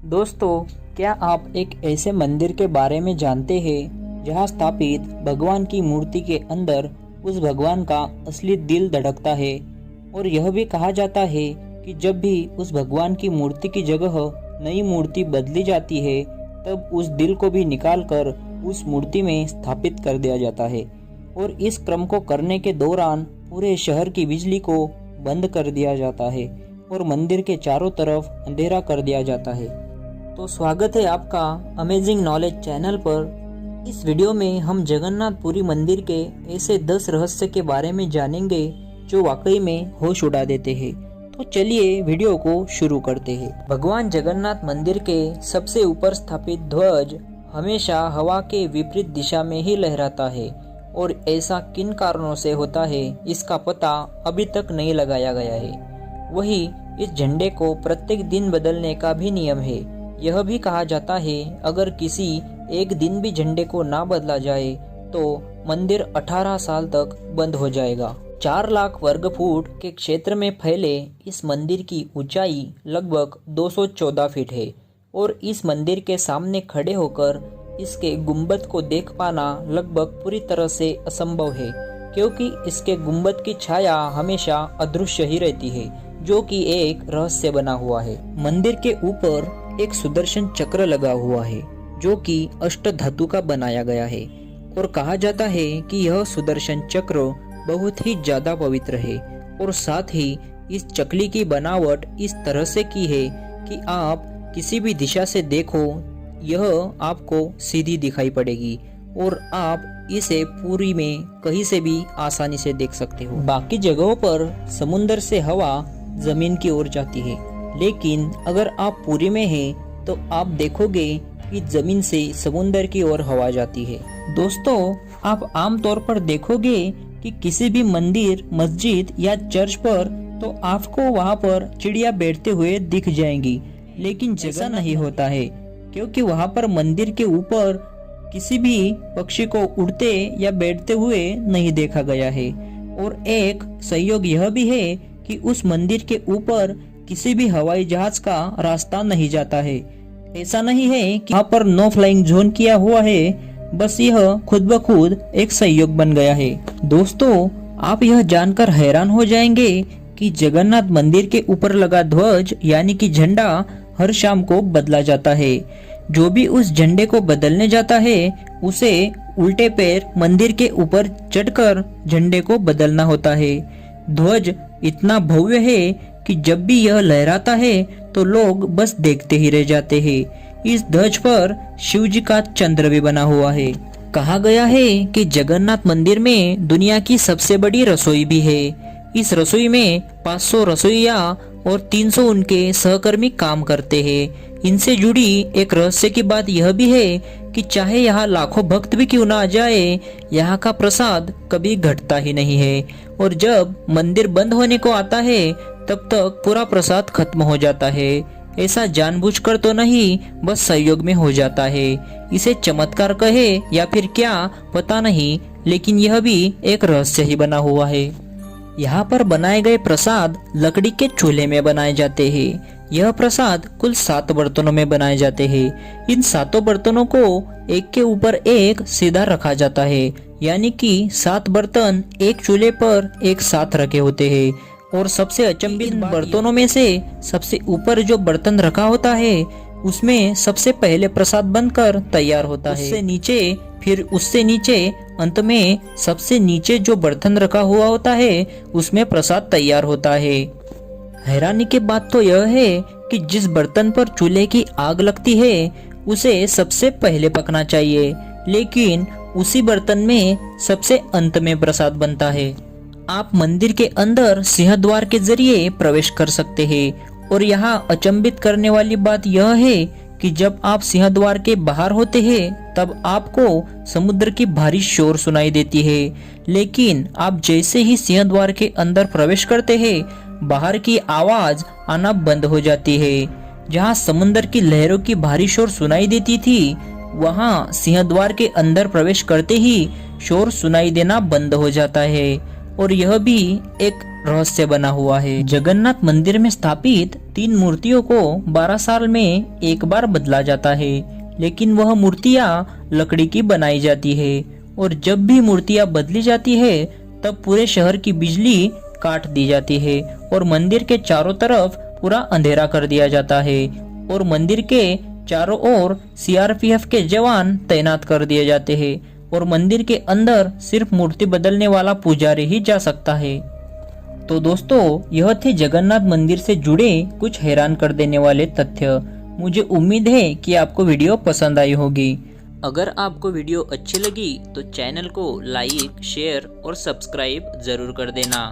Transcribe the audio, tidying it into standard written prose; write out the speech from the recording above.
दोस्तों, क्या आप एक ऐसे मंदिर के बारे में जानते हैं जहां स्थापित भगवान की मूर्ति के अंदर उस भगवान का असली दिल धड़कता है। और यह भी कहा जाता है कि जब भी उस भगवान की मूर्ति की जगह नई मूर्ति बदली जाती है तब उस दिल को भी निकालकर उस मूर्ति में स्थापित कर दिया जाता है। और इस क्रम को करने के दौरान पूरे शहर की बिजली को बंद कर दिया जाता है और मंदिर के चारों तरफ अंधेरा कर दिया जाता है। तो स्वागत है आपका अमेजिंग नॉलेज चैनल पर। इस वीडियो में हम जगन्नाथपुरी मंदिर के ऐसे 10 रहस्य के बारे में जानेंगे जो वाकई में होश उड़ा देते हैं। तो चलिए वीडियो को शुरू करते हैं। भगवान जगन्नाथ मंदिर के सबसे ऊपर स्थापित ध्वज हमेशा हवा के विपरीत दिशा में ही लहराता है और ऐसा किन कारणों से होता है इसका पता अभी तक नहीं लगाया गया है। वही इस झंडे को प्रत्येक दिन बदलने का भी नियम है। यह भी कहा जाता है अगर किसी एक दिन भी झंडे को ना बदला जाए तो मंदिर 18 साल तक बंद हो जाएगा। 4 लाख वर्ग फुट के क्षेत्र में फैले इस मंदिर की ऊंचाई लगभग 214 फीट है और इस मंदिर के सामने खड़े होकर इसके गुंबद को देख पाना लगभग पूरी तरह से असंभव है, क्योंकि इसके गुंबद की छाया हमेशा अदृश्य ही रहती है, जो कि एक रहस्य बना हुआ है। मंदिर के ऊपर एक सुदर्शन चक्र लगा हुआ है जो कि अष्ट धातु का बनाया गया है और कहा जाता है कि यह सुदर्शन चक्र बहुत ही ज्यादा पवित्र है। और साथ ही इस चकली की बनावट इस तरह से की है कि आप किसी भी दिशा से देखो यह आपको सीधी दिखाई पड़ेगी और आप इसे पूरी में कहीं से भी आसानी से देख सकते हो। बाकी जगहों पर समुंदर से हवा जमीन की ओर जाती है, लेकिन अगर आप पुरी में हैं तो आप देखोगे कि जमीन से समुंदर की ओर हवा जाती है। दोस्तों, आप आमतौर पर देखोगे कि किसी भी मंदिर, मस्जिद या चर्च पर तो आपको वहां पर चिड़िया बैठते हुए दिख जाएंगी, लेकिन जैसा नहीं होता है, क्योंकि वहां पर मंदिर के ऊपर किसी भी पक्षी को उड़ते या बैठते हुए नहीं देखा गया है। और एक संयोग यह भी है कि उस मंदिर के ऊपर किसी भी हवाई जहाज का रास्ता नहीं जाता है। ऐसा नहीं है कि वहाँ पर नो फ्लाइंग जोन किया हुआ है, बस यह खुद ब खुद एक संयोग बन गया है। दोस्तों, आप यह जानकर हैरान हो जाएंगे कि जगन्नाथ मंदिर के ऊपर लगा ध्वज यानी कि झंडा हर शाम को बदला जाता है। जो भी उस झंडे को बदलने जाता है उसे उल्टे पैर मंदिर के ऊपर चढ़कर झंडे को बदलना होता है। ध्वज इतना भव्य है कि जब भी यह लहराता है तो लोग बस देखते ही रह जाते हैं। इस ध्वज पर शिव जी का चंद्र भी बना हुआ है। कहा गया है कि जगन्नाथ मंदिर में दुनिया की सबसे बड़ी रसोई भी है। इस रसोई में 500 रसोइया और 300 उनके सहकर्मी काम करते हैं। इनसे जुड़ी एक रहस्य की बात यह भी है कि चाहे यहाँ लाखों भक्त भी क्यों ना आ जाए, यहाँ का प्रसाद कभी घटता ही नहीं है। और जब मंदिर बंद होने को आता है तब तक पूरा प्रसाद खत्म हो जाता है। ऐसा जानबूझकर तो नहीं, बस सहयोग में हो जाता है। इसे चमत्कार कहे या फिर क्या पता नहीं, लेकिन यह भी एक रहस्य ही बना हुआ है। यहाँ पर बनाए गए प्रसाद लकड़ी के चूल्हे में बनाए जाते हैं। यह प्रसाद कुल 7 बर्तनों में बनाए जाते हैं। इन 7 बर्तनों को एक के ऊपर एक सीधा रखा जाता है, यानी कि 7 बर्तन एक चूल्हे पर एक साथ रखे होते हैं। और सबसे अचंभित बर्तनों में से सबसे ऊपर जो बर्तन रखा होता है उसमें सबसे पहले प्रसाद बनकर तैयार होता है। उससे नीचे, फिर उससे नीचे, अंत में सबसे नीचे जो बर्तन रखा हुआ होता है उसमें प्रसाद तैयार होता है। हैरानी की बात तो यह है कि जिस बर्तन पर चूल्हे की आग लगती है उसे सबसे पहले पकना चाहिए, लेकिन उसी बर्तन में सबसे अंत में प्रसाद बनता है। आप मंदिर के अंदर सिंहद्वार के जरिए प्रवेश कर सकते हैं। और यहाँ अचंभित करने वाली बात यह है कि जब आप सिंहद्वार के बाहर होते हैं तब आपको समुद्र की भारी शोर सुनाई देती है, लेकिन आप जैसे ही सिंहद्वार के अंदर प्रवेश करते हैं बाहर की आवाज आना बंद हो जाती है। जहाँ समुद्र की लहरों की भारी शोर सुनाई देती थी, वहाँ सिंहद्वार के अंदर प्रवेश करते ही शोर सुनाई देना बंद हो जाता है। और यह भी एक रहस्य बना हुआ है। जगन्नाथ मंदिर में स्थापित 3 मूर्तियों को 12 साल में एक बार बदला जाता है, लेकिन वह मूर्तियाँ लकड़ी की बनाई जाती है और जब भी मूर्तियाँ बदली जाती है तब पूरे शहर की बिजली काट दी जाती है और मंदिर के चारों तरफ पूरा अंधेरा कर दिया जाता है और मंदिर के चारों ओर सीआरपीएफ के जवान तैनात कर दिए जाते हैं और मंदिर के अंदर सिर्फ मूर्ति बदलने वाला पुजारी ही जा सकता है। तो दोस्तों, यह थे जगन्नाथ मंदिर से जुड़े कुछ हैरान कर देने वाले तथ्य। मुझे उम्मीद है कि आपको वीडियो पसंद आई होगी। अगर आपको वीडियो अच्छी लगी तो चैनल को लाइक, शेयर और सब्सक्राइब जरूर कर देना।